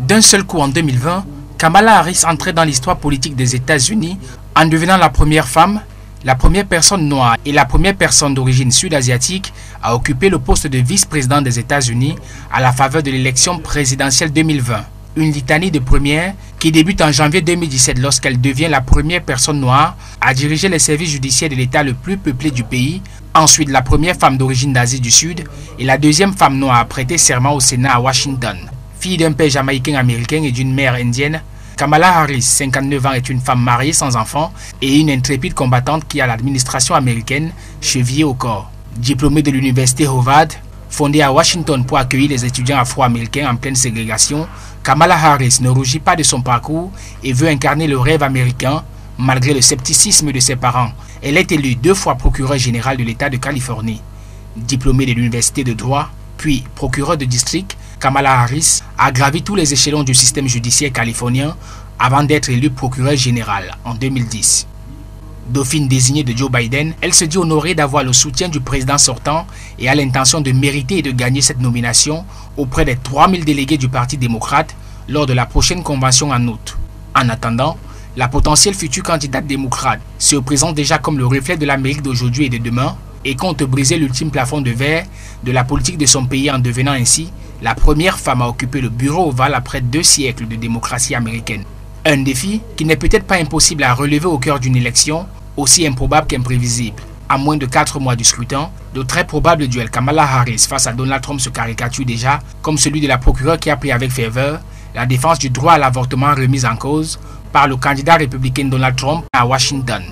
D'un seul coup en 2020, Kamala Harris entrait dans l'histoire politique des États-Unis en devenant la première femme, la première personne noire et la première personne d'origine sud-asiatique à occuper le poste de vice-président des États-Unis à la faveur de l'élection présidentielle 2020. Une litanie de premières qui débute en janvier 2017 lorsqu'elle devient la première personne noire à diriger les services judiciaires de l'État le plus peuplé du pays, ensuite la première femme d'origine d'Asie du Sud et la deuxième femme noire à prêter serment au Sénat à Washington. Fille d'un père jamaïcain-américain et d'une mère indienne, Kamala Harris, 59 ans, est une femme mariée sans enfant et une intrépide combattante qui a l'administration américaine chevillée au corps. Diplômée de l'université Harvard, fondée à Washington pour accueillir les étudiants afro-américains en pleine ségrégation, Kamala Harris ne rougit pas de son parcours et veut incarner le rêve américain malgré le scepticisme de ses parents. Elle est élue 2 fois procureure générale de l'État de Californie. Diplômée de l'université de droit, puis procureure de district, Kamala Harris a gravi tous les échelons du système judiciaire californien avant d'être élue procureure générale en 2010. Dauphine désignée de Joe Biden, elle se dit honorée d'avoir le soutien du président sortant et a l'intention de mériter et de gagner cette nomination auprès des 3000 délégués du Parti démocrate lors de la prochaine convention en août. En attendant, la potentielle future candidate démocrate se présente déjà comme le reflet de l'Amérique d'aujourd'hui et de demain et compte briser l'ultime plafond de verre de la politique de son pays en devenant ainsi la première femme à occuper le bureau ovale après 2 siècles de démocratie américaine. Un défi qui n'est peut-être pas impossible à relever au cœur d'une élection, aussi improbable qu'imprévisible. À moins de 4 mois du scrutin, de très probables duels Kamala Harris face à Donald Trump se caricaturent déjà, comme celui de la procureure qui a pris avec ferveur la défense du droit à l'avortement remise en cause par le candidat républicain Donald Trump à Washington.